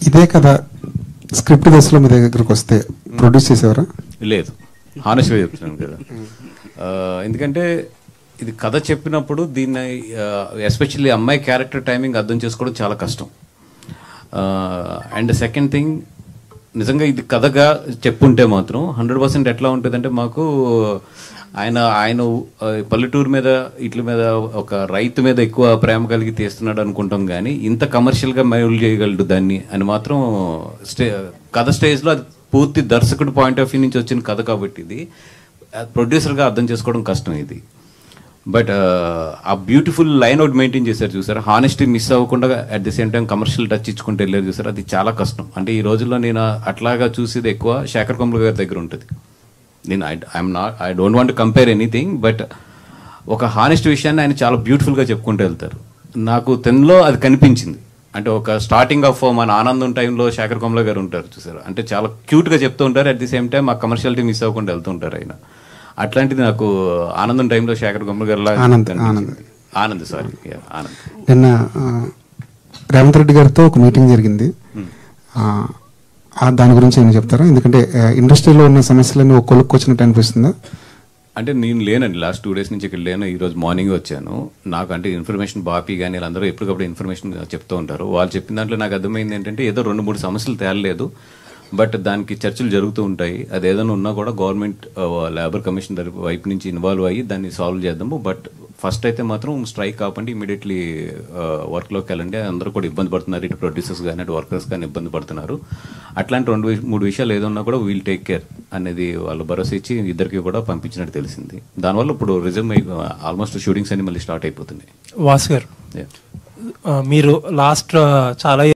ఇదే కదా స్క్రిప్ట్ దశలో మీ దగ్గరకు వస్తే ప్రొడ్యూస్ చేసేవారా? లేదు, హానెస్ట్గా చెప్తున్నాను కదా. ఎందుకంటే ఇది కథ చెప్పినప్పుడు దీన్ని ఎస్పెషల్లీ అమ్మాయి క్యారెక్టర్ టైమింగ్ అర్థం చేసుకోవడం చాలా కష్టం. అండ్ సెకండ్ థింగ్, నిజంగా ఇది కథగా చెప్పుంటే మాత్రం 100% ఎట్లా ఉంటుందంటే, మాకు ఆయన పల్లెటూరు మీద ఇట్ల మీద ఒక రైతు మీద ఎక్కువ ప్రేమ కలిగి తీస్తున్నాడు అనుకుంటాం, కానీ ఇంత కమర్షియల్గా మైల్ చేయగలడు దాన్ని అని మాత్రం కథ స్టేజ్లో అది పూర్తి దర్శకుడు పాయింట్ ఆఫ్ వ్యూ నుంచి వచ్చిన కథ కాబట్టి ఇది ప్రొడ్యూసర్గా అర్థం చేసుకోవడం కష్టం ఇది. బట్ ఆ బ్యూటిఫుల్ లైన్ అవుట్ మెయింటైన్ చేశారు చూసారు, హానెస్టీ మిస్ అవ్వకుండా at the same time commercial touch ఇచ్చుకుంటూ వెళ్ళారు చూసారు, అది చాలా కష్టం. అంటే ఈ రోజుల్లో నేను అట్లాగా చూసేది ఎక్కువ శేఖర్ కమ్ముల గారి దగ్గర ఉంటుంది. నేను I don't want to compare anything, but ఒక హానెస్ట్ విషయాన్ని ఆయన చాలా బ్యూటిఫుల్గా చెప్పుకుంటూ వెళ్తారు. నాకు తెన్లో అది కనిపించింది. అంటే ఒక స్టార్టింగ్ ఆఫ్ మన ఆనందం టైంలో శేఖర్ కమ్ముల గారు ఉంటారు చూసారు, అంటే చాలా క్యూట్గా చెప్తూ ఉంటారు, అట్ ది సేమ్ టైం ఆ కమర్షియాలిటీ మిస్ అవ్వకుండా వెళ్తూ ఉంటారు ఆయన. అట్లాంటిది నాకు ఆనందం టైంలో శేఖర్ కమ్ముల గారు ఆనంద్ సారీ ఆనంద్. నిన్న రేవంత్ రెడ్డి గారితో ఒక మీటింగ్ జరిగింది, దాని గురించి ఏమైనా చెప్తారా? ఎందుకంటే ఇండస్ట్రీలో ఉన్న సమస్యలన్నీ ఒక కొలుక్కొచ్చినట్టు అనిపిస్తుందా? అంటే నేను లేనండి, లాస్ట్ 2 days నుంచి ఇక్కడ లేను. ఈరోజు మార్నింగ్ వచ్చాను. నాకు అంటే ఇన్ఫర్మేషన్ బాపీ కానీ వీళ్ళందరూ ఎప్పటికప్పుడు ఇన్ఫర్మేషన్ చెప్తూ ఉంటారు. వాళ్ళు చెప్పిన దాంట్లో నాకు అర్థమైంది ఏంటంటే, ఏదో 2-3 సమస్యలు తేలలేదు, బట్ దానికి చర్చలు జరుగుతూ ఉంటాయి. అది ఏదైనా ఉన్నా కూడా గవర్నమెంట్ లేబర్ కమిషన్ వైపు నుంచి ఇన్వాల్వ్ అయ్యి దాన్ని సాల్వ్ చేద్దాము. బట్ ఫస్ట్ అయితే మాత్రం స్ట్రైక్ కాకుండా ఇమీడియట్లీ వర్క్లోకి వెళ్ళండి. అందరూ కూడా ఇబ్బంది పడుతున్నారు, ఇటు ప్రొడ్యూసర్స్ కానీ అటు వర్కర్స్ కానీ ఇబ్బంది పడుతున్నారు. అట్లాంటి 2-3 విషయాలు ఏదన్నా కూడా వీల్ టేక్ కేర్ అనేది వాళ్ళు భరోసా ఇచ్చి ఇద్దరికి కూడా పంపించినట్టు తెలిసింది. దానివల్ల ఇప్పుడు రిజర్వ్ ఆల్మోస్ట్ షూటింగ్స్ అన్ని మళ్ళీ స్టార్ట్ అయిపోతున్నాయి. వాసు గారు, మీరు లాస్ట్ చాలా